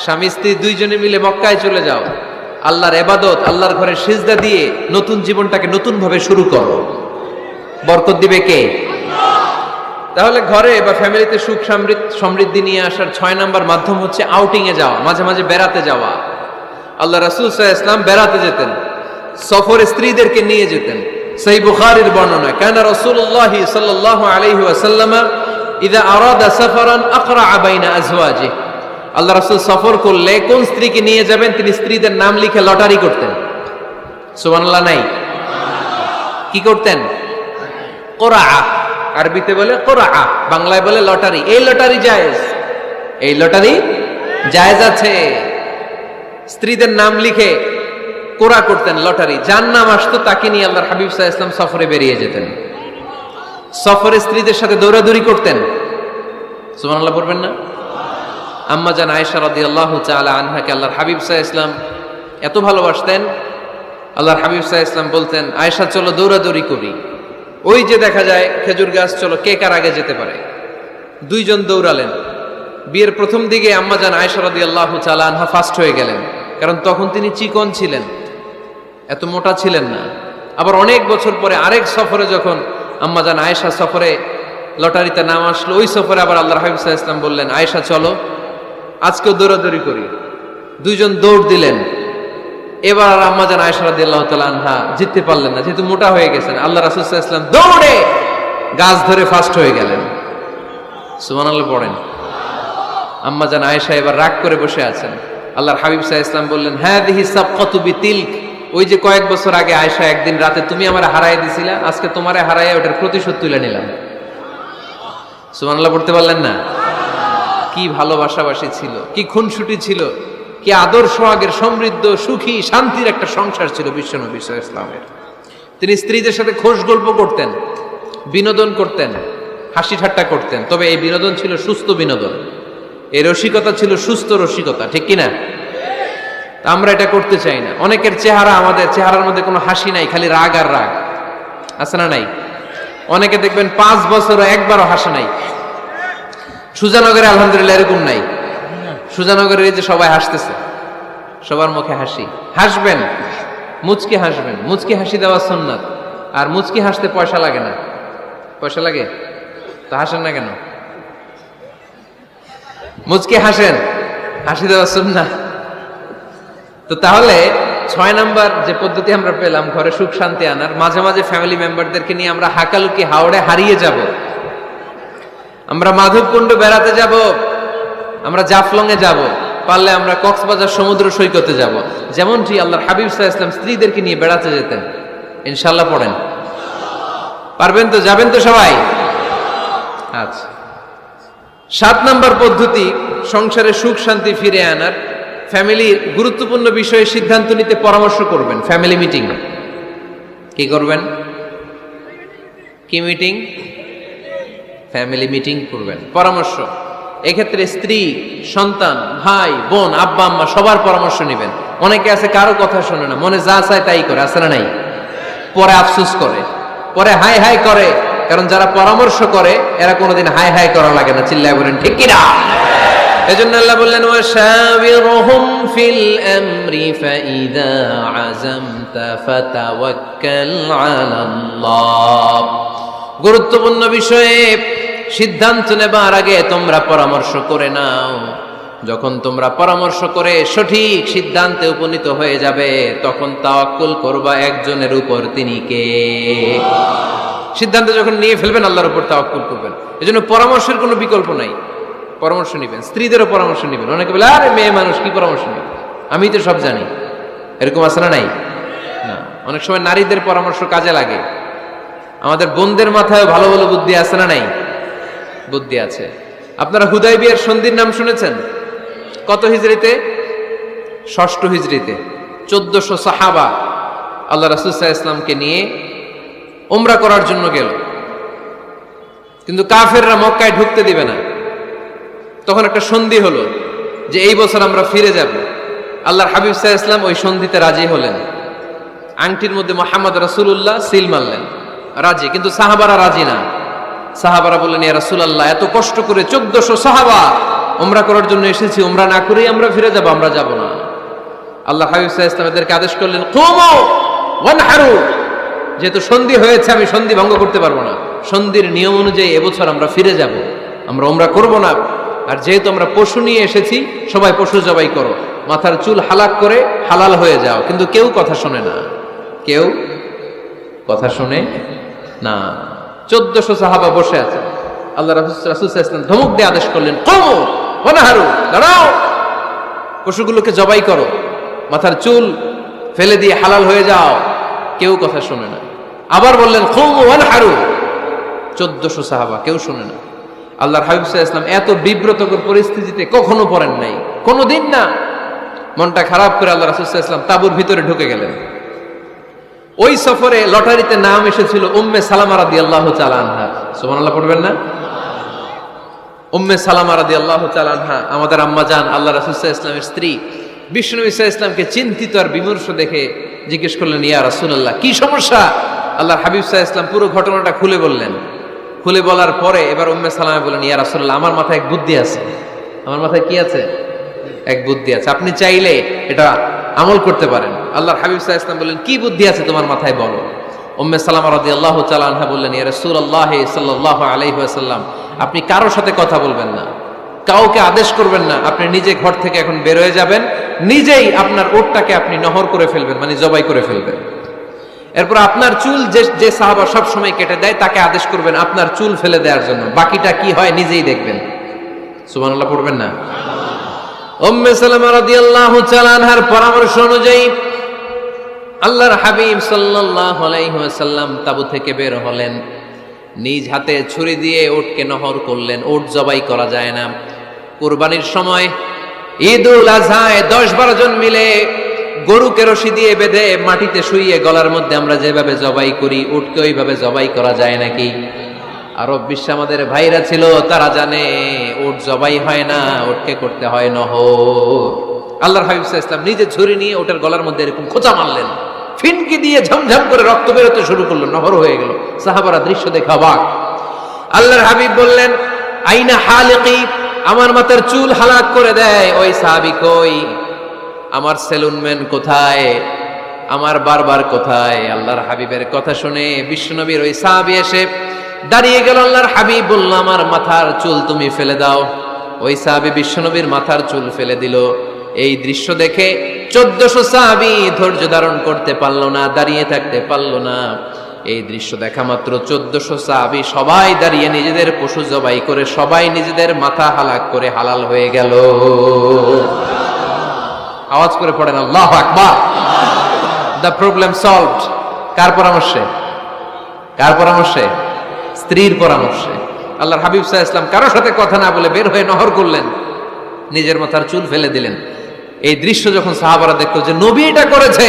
স্বামী স্ত্রী দুইজনে মিলে মক্কায় চলে যাও, আল্লাহর ইবাদত, আল্লাহর ঘরে সিজদা দিয়ে নতুন জীবনটাকে নতুন ভাবে শুরু করো। বরকত দিবে কে? তাহলে ঘরে বা ফ্যামিলিতে সুখ সমৃদ্ধি নিয়ে আসার 6 নাম্বার মাধ্যম হচ্ছে আউটিং এ যাওয়া, মাঝে মাঝে বেড়াতে যাওয়া। আল্লাহ রাসূল সাল্লাল্লাহু আলাইহি ওয়াসাল্লাম বেড়াতে যেতেন, সফরে স্ত্রীদেরকে নিয়ে যেতেন। সহিহ বুখারীর বর্ণনা, কানা রাসূলুল্লাহ সাল্লাল্লাহু আলাইহি ওয়াসাল্লাম ইযা আরাদা সাফারান আকরা বাইনা আজওয়াজিহি, আল্লাহ রাসূল সফর করলে কোন স্ত্রীকে নিয়ে যাবেন তিনি স্ত্রীদের নাম লিখে লটারি করতেন। সুবহানাল্লাহ নাই? কি করতেন? কোরআ, আরবিতে বলে কোরআ, বাংলায় বলে লটারি। এই লটারি জায়েজ, এই লটারি জায়েজ আছে। স্ত্রীদের নাম লিখে কোরআ করতেন, লটারি। যার নাম আসতো তাকে নিয়ে আল্লাহর হাবিব সাল্লাল্লাহু আলাইহি ওয়াসাল্লাম সফরে বেরিয়ে যেতেন। সফরে স্ত্রীদের সাথে দৌড়াদৌড়ি করতেন। সুবহানাল্লাহ পড়বেন না? আম্মা জান আয়েশা রাদিয়াল্লাহু তাআলা আনহাকে আল্লাহর হাবিব সাল্লাল্লাহু আলাইহি ওয়াসাল্লাম এত ভালোবাসতেন, আল্লাহর হাবিব সাল্লাল্লাহু আলাইহি ওয়াসাল্লাম বলতেন, আয়েশা চলো দৌড়াদৌড়ি করি। ওই যে দেখা যায় খেজুর গাছ, চলো কে কার আগে যেতে পারে। দুইজন দৌড়ালেন। বিয়ের প্রথম দিকে আম্মা জান আয়েশা রাদিয়াল্লাহু তাআলা আনহা ফার্স্ট হয়ে গেলেন, কারণ তখন তিনি চিকন ছিলেন, এত মোটা ছিলেন না। আবার অনেক বছর পরে আরেক সফরে যখন আম্মা জান আয়েশা সফরে লটারিতে নাম আসলো, ওই সফরে আবার আল্লাহর হাবিব সাল্লাল্লাহু আলাইহি ওয়াসাল্লাম বললেন, আয়েশা চলো আজকেও দৌড়াদৌড়ি করি। দুইজন দৌড় দিলেন। এবার আর আম্মা জান আয়েশা রাদিয়াল্লাহু তাআলা আনহা জিততে পারলেন না, যেহেতু মোটা হয়ে গেছেন। আল্লাহ রাসূল সাল্লাল্লাহু আলাইহি ওয়াসাল্লাম দৌড়ে গাছ ধরে ফার্স্ট হয়ে গেলেন। সুবহানাল্লাহ পড়েন। আম্মা জান আয়েশা এবার রাগ করে বসে আছেন। আল্লাহর হাবিব সাল্লাল্লাহু আলাইহি ওয়াসাল্লাম বললেন, হাযিহি সাবকাতু বিতিলক, ওই যে কয়েক বছর আগে আয়েশা একদিন রাতে তুমি আমারে হারায় দিছিলা, আজকে তোমারে হারাইয়া ওটার প্রতিশোধ তুলে নিলাম। সুবহানাল্লাহ পড়তে পারলেন না? কি ভালোবাসাবাসী ছিল, কি খুনসুটি ছিল, কি আদর্শ আগের সমৃদ্ধ সুখী শান্তির একটা সংসার ছিল বিশ্বনবী সাল্লাল্লাহু আলাইহি ওয়াসাল্লামের। তিনি স্ত্রীদের সাথে খোশ গল্প করতেন, বিনোদন করতেন, হাসি ঠাট্টা করতেন। তবে এই বিনোদন ছিল সুস্থ বিনোদন, এই রসিকতা ছিল সুস্থ রসিকতা, ঠিক কিনা? আমরা এটা করতে চাই না। অনেকের চেহারা, আমাদের চেহারার মধ্যে কোনো হাসি নাই, খালি রাগ আর রাগ, আছে না নাই? অনেকে দেখবেন 5 বছরও একবারও হাসে নাই। সুজানগরে আলহামদুলিল্লাহ এরকম নাই। সুজানগরের এই যে সবাই হাসতেছে, সবার মুখে হাসি। হাসবেন, মুচকি হাসবেন, মুচকি হাসি দেওয়া সুন্নাত। আর মুচকি হাসতে পয়সা লাগে না। পয়সা লাগে তো হাসেন না কেন? মুচকি হাসেন, হাসি দেওয়া সুন্নাত। তো তাহলে 6 নাম্বার যে পদ্ধতি আমরা পেলাম ঘরে সুখ শান্তি আনার, মাঝে মাঝে ফ্যামিলি মেম্বারদেরকে নিয়ে আমরা হাকালুকি হাওড়ে হারিয়ে যাব। আমরা মাধবকুণ্ড বেড়াতে যাব, আমরা জাফলং এ যাব, পারলে আমরা কক্সবাজার সমুদ্র সৈকতে যাব। যেমনটি আল্লাহর হাবিব সাল্লাল্লাহু আলাইহি ওয়াসাল্লাম স্ত্রীদেরকে নিয়ে বেড়াতে যেতেন। ইনশাআল্লাহ পড়েন। পারবেন তো? যাবেন তো সবাই? আচ্ছা, 7 নম্বর পদ্ধতি সংসারে সুখ শান্তি ফিরে আনার, ফ্যামিলির গুরুত্বপূর্ণ বিষয়ে সিদ্ধান্ত নিতে পরামর্শ করবেন। ফ্যামিলি মিটিং কি করবেন? কি মিটিং? ফ্যামিলি মিটিং করবেন, পরামর্শ। এক্ষেত্রে স্ত্রী, সন্তান, ভাই, বোন, আব্বা আম্মা সবার পরামর্শ নেবেন। অনেকে আছে কারো কথা শোনে না, মনে যা চায় তাই করে, আছে না নাই? পরে আফসোস করে, পরে হাই হাই করে। কারণ যারা পরামর্শ করে এরা কোনোদিন হাই হাই করা লাগে না। চিল্লায় বলেন ঠিক কি না? এজন্য আল্লাহ বললেন ওয়াশাবিরহুম ফিল আমরি ফাইদা আযামতা ফাতাওয়াক্কাল আলাল্লাহ। গুরুত্বপূর্ণ বিষয়ে সিদ্ধান্ত নেবার আগে তোমরা পরামর্শ করে নাও। যখন তোমরা পরামর্শ করে সঠিক সিদ্ধান্তে উপনীত হয়ে যাবে, তখন তাওয়াক্কুল করবা একজনের উপর, তিনি কে? সিদ্ধান্ত যখন নিয়ে ফেলবেন আল্লাহর উপর তাওয়াক্কুল করবেন। এজন্য পরামর্শের কোনো বিকল্প নাই। পরামর্শ নেবেন, স্ত্রীদেরও পরামর্শ নেবেন। অনেকে বলে আরে মেয়ে মানুষ কি পরামর্শ নেবে, আমি তো সব জানি। এরকম আছে না নাই? না, অনেক সময় নারীদের পরামর্শ কাজে লাগে। আমাদের বোনদের মাথায় ভালো ভালো বুদ্ধি আছে না নাই? বুদ্ধি আছে। আপনারা হুদাইবিয়ার সন্ধির নাম শুনেছেন? কত হিজরিতে? 6ষ্ঠ হিজরিতে 1400 সাহাবা আল্লাহ রাসূল সাল্লাল্লাহু আলাইহি ওয়াসাল্লামকে নিয়ে উমরা করার জন্য গেল, কিন্তু কাফেররা মক্কায় ঢুকতে দিবে না। তখন একটা সন্ধি হলো যে এই বছর আমরা ফিরে যাব। আল্লাহর হাবিব সাল্লাল্লাহু আলাইহি ওয়াসাল্লাম ওই সন্ধিতে রাজি হলেন। আংটির মধ্যে মুহাম্মদ রাসূলুল্লাহ সিল মারলেন, রাজি। কিন্তু সাহাবারা রাজি না। সাহাবারা বললেন ইয়া রাসূলুল্লাহ, এত কষ্ট করে 1400 সাহাবা উমরা করার জন্য এসেছি, উমরা না করেই আমরা ফিরে যাব, আমরা যাব না। আল্লাহ হাবিব সাল্লাল্লাহু আলাইহি ওয়াসাল্লাম এদেরকে আদেশ করলেন কুমু ওয়ানহারু, যেহেতু সন্ধি হয়েছে আমি সন্ধি ভঙ্গ করতে পারবো না। সন্ধির নিয়ম অনুযায়ী এবছর আমরা ফিরে যাব, আমরা উমরা করব না। আর যেহেতু আমরা পশু নিয়ে এসেছি, সবাই পশু জবাই করো, মাথার চুল হালাক করে হালাল হয়ে যাও। কিন্তু কেউ কথা শোনে না, কেউ কথা শোনে না। 1400 সাহাবা বসে আছে। আল্লাহ রাসূল সাল্লাল্লাহু আলাইহি ওয়াসাল্লাম ধমক দিয়ে আদেশ করলেন কুমু ওয়ানহারু, দাঁড়াও, পশুগুলোকে জবাই করো, মাথার চুল ফেলে দিয়ে হালাল হয়ে যাও। কেউ কথা শোনে না। আবার বললেন কুমু ওয়ানহারু, 1400 সাহাবা, কেউ শোনে না। আল্লাহর হাবিব সাল্লাল্লাহু আলাইহি ওয়াসাল্লাম এত বিব্রতকর পরিস্থিতিতে কখনো পড়েন নাই, কোনোদিন না। মনটা খারাপ করে আল্লাহ রাসূল সাল্লাল্লাহু আলাইহি ওয়াসাল্লাম তাঁবুর ভিতরে ঢুকে গেলেন। ওই সফরে লটারিতে নাম এসেছিল উম্মে সালামা রাদিয়াল্লাহু তাআলা আনহা। সুবহানাল্লাহ পড়বেন না? উম্মে সালামা রাদিয়াল্লাহু তাআলা আনহা আমাদের আম্মা জান, আল্লাহ রাসূল সাল্লাল্লাহু আলাইহি ওয়াসাল্লামের স্ত্রী। বিষ্ণুনবী সাল্লাল্লাহু আলাইহি ওয়াসাল্লামকে চিন্তিত আর বিমর্ষ দেখে জিজ্ঞেস করলেন ইয়া রাসূলুল্লাহ, কি সমস্যা? আল্লাহর হাবিব সাল্লাল্লাহু আলাইহি ওয়াসাল্লাম পুরো ঘটনাটা খুলে বললেন। খুলে বলার পরে এবার উম্মে সালামা বলেন ইয়া রাসূলুল্লাহ, আমার মাথায় এক বুদ্ধি আছে। আমার মাথায় কি আছে? এক বুদ্ধি আছে, আপনি চাইলে এটা আমল করতে পারেন। আল্লাহর হাবিব সাল্লাল্লাহু আলাইহি ওয়াসাল্লাম বললেন কি বুদ্ধি আছে তোমার মাথায়, বলো। উম্মে সালামা রাদিয়াল্লাহু তাআলা আনহা বললেন ইয়া রাসূলুল্লাহ সাল্লাল্লাহু আলাইহি ওয়াসাল্লাম, আপনি কারোর সাথে কথা বলবেন না, কাউকে আদেশ করবেন না। আপনি নিজে ঘর থেকে এখন বের হয়ে যাবেন, নিজেই আপনার উটটাকে আপনি নহর করে ফেলবেন, মানে জবাই করে ফেলবেন। এরপর আপনার চুল যে সাহাবা সব সময় কেটে দেয় তাকে আদেশ করবেন আপনার চুল ফেলে দেওয়ার জন্য। বাকিটা কি হয় নিজেই দেখবেন। সুবহানাল্লাহ পড়বেন না? উম্মে সালামা রাদিয়াল্লাহু তাআলা আনহার পরামর্শ অনুযায়ী আল্লাহর হাবিব সাল্লাল্লাহু আলাইহি ওয়াসাল্লাম তাবু থেকে বের হলেন। নিজ হাতে ছুরি দিয়ে উটকে নহর করলেন। উট জবাই করা যায় না। কুরবানির সময় ঈদুল আজহায় 10-12 জন মিলে গরুকে রশি দিয়ে বেঁধে মাটিতে শুইয়ে গলার মধ্যে আমরা যেভাবে জবাই করি, উটকে ওইভাবে জবাই করা যায় নাকি? আরব বিশ্বে আমাদের ভাইরা ছিল, তারা জানে উট জবাই হয় না, উটকে করতে হয় নহর। আল্লাহর হাবিব সাল্লাল্লাহু আলাইহি ওয়াসাল্লাম নিজে ছুরি নিয়ে ওটার গলার মধ্যে এরকম খোঁচা মারলেন, ফিনকি দিয়ে ঝমঝম করে রক্ত বেরোতে শুরু করলো, নহর হয়ে গেল। সাহাবারা দৃশ্য দেখে অবাক। আল্লাহর হাবিব বললেন আইনা হালিকি, আমার মাথার চুল হালাক করে দেয় ওই সাহাবী কই? আমার সেলুনম্যান কোথায়? আমার বারবার কোথায়? আল্লাহর হাবিবের কথা শুনে বিশ্বনবীর ওই সাহাবী এসে দাঁড়িয়ে গেল। আল্লাহর হাবিব বলল আমার মাথার চুল তুমি ফেলে দাও। ওই সাহাবী বিশ্বনবীর মাথার চুল ফেলে দিল। এই দৃশ্য দেখে 1400 সাহাবী ধৈর্য ধারণ করতে পারল না, দাঁড়িয়ে থাকতে পারল না। এই দৃশ্য দেখা মাত্র 1400 সাহাবী সবাই দাঁড়িয়ে নিজেদের পশু জবাই করে সবাই নিজেদের মাথা হালাক করে হালাল হয়ে গেল। আওয়াজ করে পড়েন আল্লাহু আকবার। The problem solved. কার পরামর্শে? কার পরামর্শে? স্ত্রীর পরামর্শে। আল্লাহর হাবিব সাল্লাল্লাহু আলাইহি ওয়াসাল্লাম কারোর সাথে কথা না বলে বের হয়ে নহর করলেন, নিজের মাথার চুল ফেলে দিলেন। এই দৃশ্য যখন সাহাবারা দেখলো যে নবী এটা করেছে,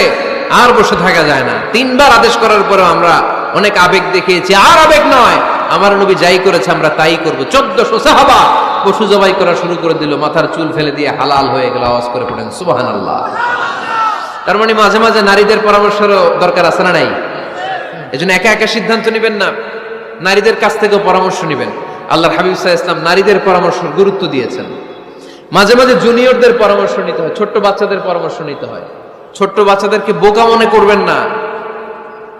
আর বসে থাকা যায় না। 3 বার আদেশ করার পরেও আমরা অনেক আবেগ দেখিয়েছি, আর আবেগ নয়, আমার নবী যাই করেছে আমরা তাই করব। 1400 সাহাবা পশু জবাই করা শুরু করে দিল, মাথার চুল ফেলে দিয়ে হালাল হয়ে গেল। আওয়াজ করে পড়েন সুবহানাল্লাহ। তার মানে মাঝে মাঝে নারীদের পরামর্শেরও দরকার আছে না নাই? এজন্য একা একা সিদ্ধান্ত নেবেন না, নারীদের কাছ থেকেও পরামর্শ নেবেন। আল্লাহর হাবিব সাল্লাল্লাহু আলাইহি ওয়াসাল্লাম নারীদের পরামর্শের গুরুত্ব দিয়েছেন। মাঝে মাঝে জুনিয়রদের পরামর্শ নিতে হয়, ছোট্ট বাচ্চাদের পরামর্শ নিতে হয়। ছোট্ট বাচ্চাদেরকে বোকা মনে করবেন না,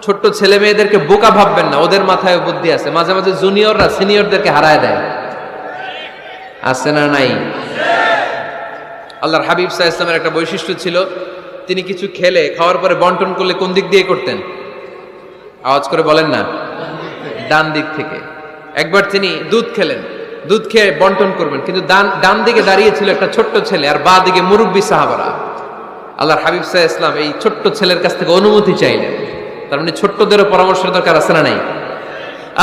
ছোট্ট ছেলে মেয়েদেরকে বোকা ভাববেন না, ওদের মাথায় বুদ্ধি আছে। মাঝে মাঝে জুনিয়ররা সিনিয়রদেরকে হারায় দেয়, আছে না নাই? আল্লাহর হাবিব সাল্লাল্লাহু আলাইহি ওয়াসাল্লামের একটা বৈশিষ্ট্য ছিল, তিনি কিছু খেলে খাওয়ার পরে বন্টন করলে কোন দিক দিয়ে করতেন? আওয়াজ করে বলেন না, ডান দিক থেকে। একবার তিনি দুধ খেলেন, দুধ খেয়ে বন্টন করবেন, কিন্তু ডান দিকে দাঁড়িয়ে ছিল একটা ছোট্ট ছেলে আর বাঁ দিকে মুরব্বী সাহাবারা। আল্লাহর হাবিব সাল্লাল্লাহু আলাইহি ওয়াসাল্লাম এই ছোট্ট ছেলের কাছ থেকে অনুমতি চাইলেন। তার মানে ছোট্টদেরও পরামর্শের দরকার আছে না নাই?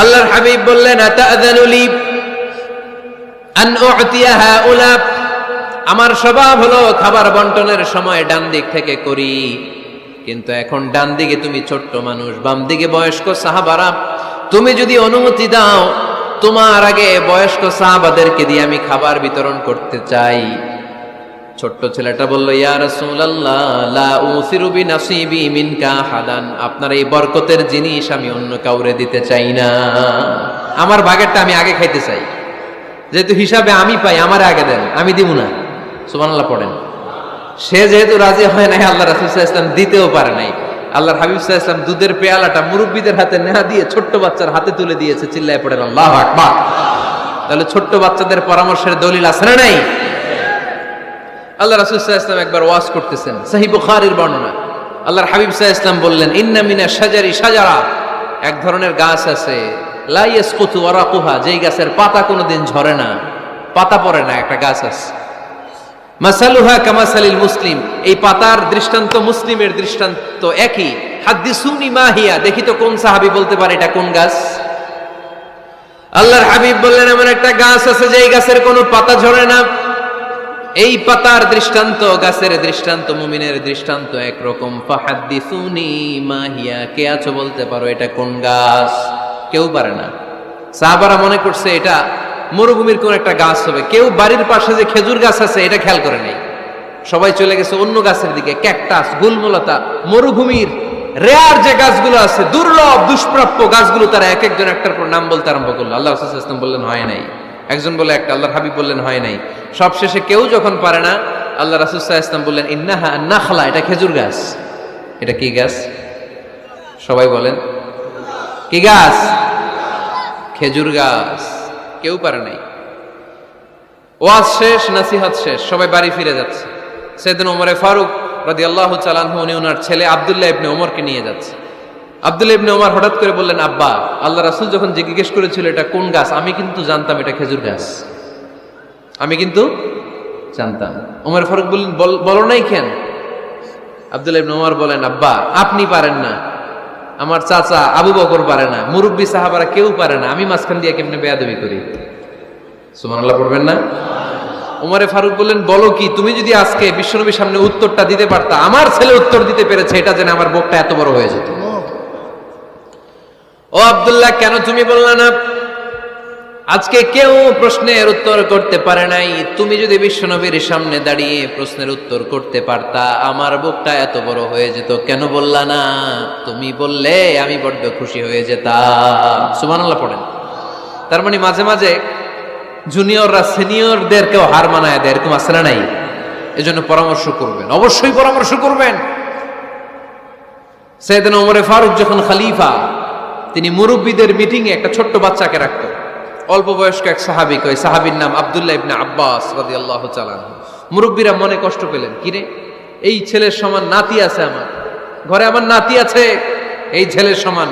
আল্লাহর হাবিব বললেন, আতাযানু লি আন উ'তিয়া হাউলা, আমার স্বভাব হলো খাবার বন্টনের সময় ডান দিক থেকে করি, কিন্তু এখন ডান দিকে তুমি ছোট্ট মানুষ, বাম দিকে বয়স্ক সাহাবারা, তুমি যদি অনুমতি দাও তোমার আগে বয়স্ক সাহাবাদেরকে দিয়ে আমি খাবার বিতরণ করতে চাই। ছোট্ট ছেলেটা বলল, ইয়া রাসূলুল্লাহ লা উসিরু বিনাসিবি মিনকা হাদান, আপনার এই বরকতের জিনিস আমি অন্য কাউরে দিতে চাই না, আমার ভাগেরটা আমি আগে খাইতে চাই, যেহেতু হিসাবে আমি পাই আমারে আগে দেন, আমি দিব না। সুবহানাল্লাহ পড়েন। সে যেহেতু রাজি হয় নাই, আল্লাহ রাসূল সাল্লাল্লাহু আলাইহি ওয়াসাল্লাম দিতেও পারে নাই। আল্লাহর হাবিব সাল্লাল্লাহু আলাইহি ওয়াসাল্লাম দুধের পেয়ালাটা মুরব্বিদের হাতে নেহা দিয়ে ছোট্ট বাচ্চার হাতে তুলে দিয়েছে। চিল্লায় পড়েন আল্লাহু আকবার। তাহলে ছোট্ট বাচ্চাদের পরামর্শের দলিল আছে না নাই? আল্লাহ রাসূল সাল্লাল্লাহু আলাইহি ওয়াসাল্লাম একবার ওয়াজ করতেছেন, সহিহ বুখারীর বর্ণনা। আল্লাহর হাবিব সাল্লাল্লাহু আলাইহি ওয়াসাল্লাম বললেন, ইন্না মিনা শাজারি শাজারা, এক ধরনের গাছ আছে, লা ইয়াসকুতু ওয়ারাকুহা, যেই গাছের পাতা কোনোদিন ঝরে না, পাতা পড়ে না, একটা গাছ আছে। মাসালুহা কামাসালিল মুসলিম, এই পাতার দৃষ্টান্ত মুসলিমের দৃষ্টান্ত একই। হাদিসুনি মা হিয়া, দেখি তো কোন সাহাবী বলতে পারে এটা কোন গাছ? আল্লাহর হাবিব বললেন, এমন একটা গাছ আছে যেই গাছের কোনো পাতা ঝরে না। এই পাতার দৃষ্টান্ত, গাছের দৃষ্টান্ত, মুমিনের দৃষ্টান্ত একরকম। ফাহাদিসুনি মা হিয়া, কে আছো বলতে পারো এটা কোন গাছ? কেউ পারে না। সাহাবারা মনে করছে এটা মরুভূমির কোন একটা গাছ হবে। কেউ বাড়ির পাশে যে খেজুর গাছ আছে এটা খেয়াল করে নাই, সবাই চলে গেছে অন্য গাছের দিকে। ক্যাকটাস, গুলমলতা, মরুভূমির রেয়ার যে গাছগুলো আছে, দুর্লভ দুষ্প্রাপ্য গাছগুলো, তারা এক একজন একটার পর নাম বলতে আরম্ভ করলো। আল্লাহ রাসূল সাল্লাল্লাহু আলাইহি ওয়াসাল্লাম বললেন হয় নাই, একজন বলে একটা, আল্লাহর হাবিব বললেন হয় নাই। সবশেষে কেউ যখন পারে না, আল্লাহ রাসূল সাল্লাল্লাহু আলাইহি ওয়াসাল্লাম বললেন, ইন্নাহা নাখলা, এটা খেজুর গাছ। এটা কি গাছ? সবাই বলেন, কি গাছ? খেজুর গাছ। কেউ পারে নাই। ওয়াজ শেষ, নসিহত শেষ, সবাই বাড়ি ফিরে যাচ্ছে। সাইয়েদনা ওমর ফারুক রাদিয়াল্লাহু তাআলা আনহু, উনি ওনার ছেলে আব্দুল্লাহ ইবনে ওমরকে নিয়ে যাচ্ছে। আব্দুল্লাহ ইবনে ওমর হঠাৎ করে বললেন, আব্বা, আল্লাহ রাসূল যখন জিজ্ঞেস করেছিল এটা কোন গাছ, আমি কিন্তু জানতাম এটা খেজুর গাছ, আমি কিন্তু জানতাম। ওমর ফারুক বললেন, বলো নাই কেন? আব্দুল্লাহ ইবনে ওমর বলেন, আব্বা আপনি পারেন না, আমার চাচা আবু বকর পারে না, মুরব্বী সাহাবারা কেউ পারে না, আমি মাঝখান দিয়ে কেমনে বেয়াদবি করি? সুবহানাল্লাহ পড়বেন না? ওমরে ফারুক বললেন, বলো কি? তুমি যদি আজকে বিশ্বনবীর সামনে উত্তরটা দিতে পারতা, আমার ছেলে উত্তর দিতে পেরেছে, এটা জেনে আমার বুকটা এত বড় হয়ে যেত। ও আব্দুল্লাহ, কেন তুমি বললা না? আজকে কেউ প্রশ্নের উত্তর করতে পারে নাই, তুমি যদি বিশ্বনবীর সামনে দাঁড়িয়ে প্রশ্নের উত্তর করতে পারতা, আমার বুকটা এত বড় হয়ে যেত। কেন বললা না? তুমি বললে আমি বড্ড খুশি হয়ে যেতাম। সুবহানাল্লাহ পড়েন। তার মানে মাঝে মাঝে জুনিয়ররা সিনিয়রদেরকেও হার মানায় দেয়, এরকম আছে না নাই? এজন্য পরামর্শ করবেন, অবশ্যই পরামর্শ করবেন। সাইয়েদনা ওমর ফারুক যখন খলিফা, তিনি মুরব্বীদের মিটিংয়ে একটা ছোট্ট বাচ্চাকে রাখতো, অল্প বয়স্ক এক সাহাবী, ওই সাহাবীর নাম আব্দুল্লাহ ইবনে আব্বাস রাদিয়াল্লাহু তাআলা। মুরব্বীরা মনে কষ্ট পেলেন, কিরে এই ছেলের সমান নাতি আছে আমার ঘরে, আমার নাতি আছে এই ছেলের সমান,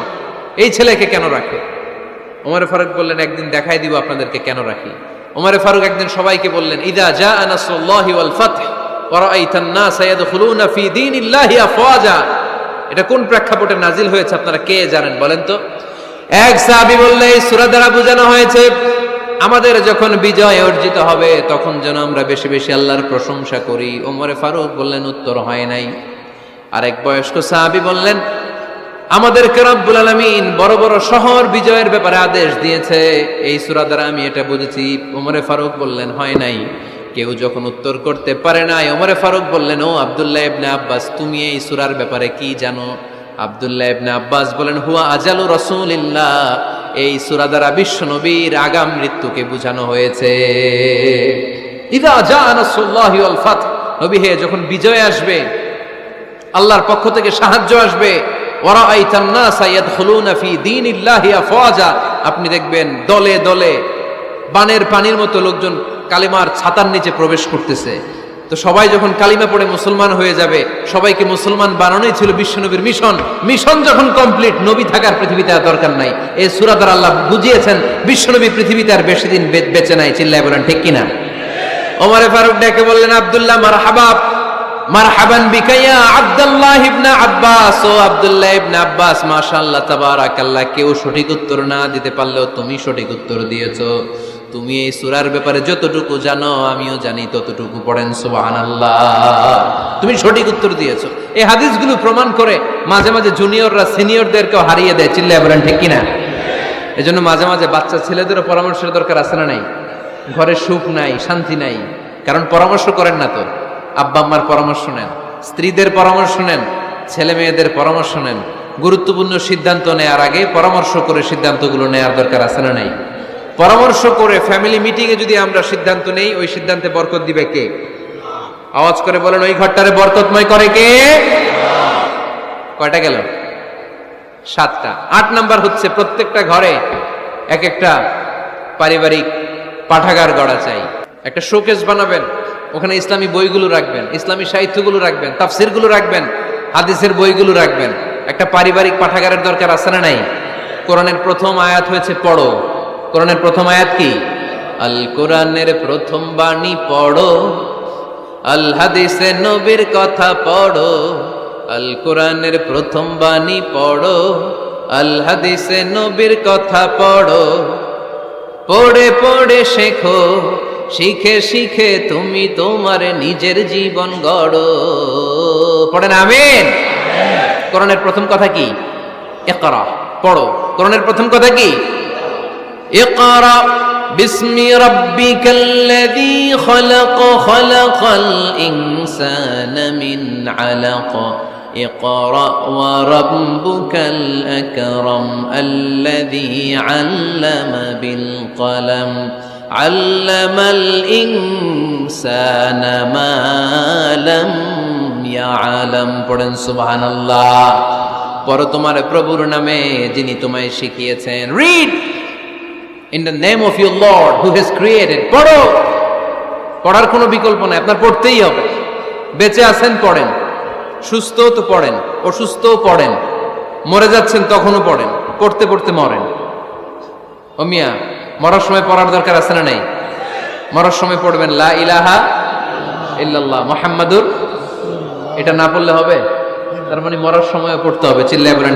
এই ছেলেকে কেন রাখে? ওমর ফারুক বললেন, একদিন দেখাই দিব আপনাদেরকে কেন রাখি। ওমর ফারুক একদিন সবাইকে বললেন, ইদা জাআ নাসরুল্লাহি ওয়াল ফাতহ ওয়া রাআইতান নাস ইয়াদখুলুনা ফি দীনিল্লাহি আফওয়াজা, এটা কোন প্রেক্ষাপটে নাজিল হয়েছে আপনারা কে জানেন বলেন তো? এক সাহাবী বললে, এই সূরা দ্বারা বোঝানো হয়েছে আমাদের যখন বিজয় অর্জিত হবে তখন যেন আমরা বেশি বেশি আল্লাহর প্রশংসা করি। ওমরে ফারুক বললেন উত্তর হয় নাই। আরেক বয়স্ক সাহাবী বললেন আমাদেরকে রব্বুল আলামিন বড় বড় শহর বিজয়ের ব্যাপারে আদেশ দিয়েছে, এই সূরা দ্বারা আমি এটা বুঝেছি। ওমরে ফারুক বললেন হয় নাই। কেউ যখন উত্তর করতে পারে নাই, ওমরে ফারুক বললেন ও আব্দুল্লাহ ইবনে আব্বাস, তুমি এই সূরার ব্যাপারে কি জানো? আব্দুল্লাহ ইবনে আব্বাস বলেন হুয়া আজালু রাসূলিল্লাহ, এই সূরা দ্বারা বিশ্ব নবীর আগাম মৃত্যুকে বোঝানো হয়েছে। ইযা জাআ নাসরুল্লাহি ওয়াল ফাত, নবী হে যখন বিজয় আসবে, আল্লাহর পক্ষ থেকে সাহায্য আসবে, ওয়ারাআইতান নাসা ইয়াদখুলুনা ফি দীনিল্লাহি আফওয়াজা, আপনি দেখবেন দলে দলে বানের পানির মতো লোকজন কালিমার ছাতার নিচে প্রবেশ করতেছে। তো সবাই যখন কালিমা পড়ে মুসলমান হয়ে যাবে, সবাইকে মুসলমান বানানোই ছিল বিশ্বনবীর মিশন। মিশন যখন কমপ্লিট, নবী থাকার পৃথিবীতে আর দরকার নাই। এই সূরা দ্বারা আল্লাহ বুঝিয়েছেন বিশ্বনবী পৃথিবীতে আর বেশি দিন বেঁচে নাই। চিল্লায় বলেন ঠিক কিনা? ওমরে ফারুক ডেকে বললেন আব্দুল্লাহ মারহাবা, মারহাবান বিকা ইয়া আব্দুল্লাহ ইবনে আব্বাস, ও আব্দুল্লাহ ইবনে আব্বাস, মাশাআল্লাহ তাবারাকাল্লাহ। কেউ সঠিক উত্তর না দিতে পারলেও তুমি সঠিক উত্তর দিয়েছো। তুমি এই সূরার ব্যাপারে যতটুকু জানো আমিও জানি ততটুকু, পড়েন সুবহানাল্লাহ। তুমি সঠিক উত্তর দিয়েছো। এই হাদিসগুলো প্রমাণ করে মাঝে মাঝে জুনিয়ররা সিনিয়রদেরকেও হারিয়ে দেয়। চিল্লায় বলেন ঠিক কিনা? এজন্য মাঝে মাঝে বাচ্চা ছেলেদেরও পরামর্শের দরকার আছে না নাই? ঘরে সুখ নাই, শান্তি নাই, কারণ পরামর্শ করেন না। তো আব্বা আম্মার পরামর্শ নেন, স্ত্রীদের পরামর্শ নেন, ছেলে মেয়েদের পরামর্শ নেন। গুরুত্বপূর্ণ সিদ্ধান্ত নেওয়ার আগে পরামর্শ করে সিদ্ধান্তগুলো নেওয়ার দরকার আছে না নাই? পরামর্শ করে ফ্যামিলি মিটিং এ যদি আমরা সিদ্ধান্ত নেই, ওই সিদ্ধান্তে বরকত দিবে কে? আওয়াজ করে বলেন ওই ঘরটারে বরকতময় করে কে? কয়টা গেল? 7টা। 8 নাম্বার হচ্ছে প্রত্যেকটা ঘরে এক একটা পারিবারিক পাঠাগার গড়া চাই। একটা শোকেস বানাবেন, ওখানে ইসলামী বইগুলো রাখবেন, ইসলামী সাহিত্যগুলো রাখবেন, তাফসিরগুলো রাখবেন, হাদিসের বইগুলো রাখবেন। একটা পারিবারিক পাঠাগারের দরকার আছে না নাই? কোরআনের প্রথম আয়াত হয়েছে পড়ো। কোরআনের প্রথম আয়াত কি? আল কোরআনের প্রথম বাণী পড়ো, আল হাদিসে নবীর কথা পড়ো। আল কোরআনের প্রথম বাণী পড়ো, আল হাদিসে নবীর কথা পড়ো। পড়ে পড়ে শেখো, শিখে শিখে তুমি তোমার নিজের জীবন গড়ো। পড়েন আমিন। কোরআনের প্রথম কথা কি? ইকরা, পড়ো। কোরআনের প্রথম কথা কি? ইকরা বিসমি রাব্বিকাল্লাযী খলাক, খলাকাল ইনসানা মিন আলাক। اقرأ وربك الأكرم الذي علم بالقلم علم الإنسان ما لم يعلم। পড়েন সুবহানাল্লাহ। পড়ো তোমার প্রভুর নামে যিনি তোমায় শিখিয়েছেন। Read in the name of your Lord who has created। পড়ো। পড়ার কোনো বিকল্প নাই, আপনার পড়তেই হবে। বেঁচে আছেন পড়েন, সুস্থ তো পড়েন, অসুস্থও পড়েন, মরে যাচ্ছেন তখনও পড়েন, পড়তে পড়তে মরেন। ও মিয়া, মরার সময় পড়ার দরকার আছে না নাই? মরার সময় পড়বেন লা ইলাহা ইল্লাল্লাহ মুহাম্মাদুর। এটা না পড়লে হবে? তার মানে মরার সময় পড়তে হবে। চিল্লায় বলেন।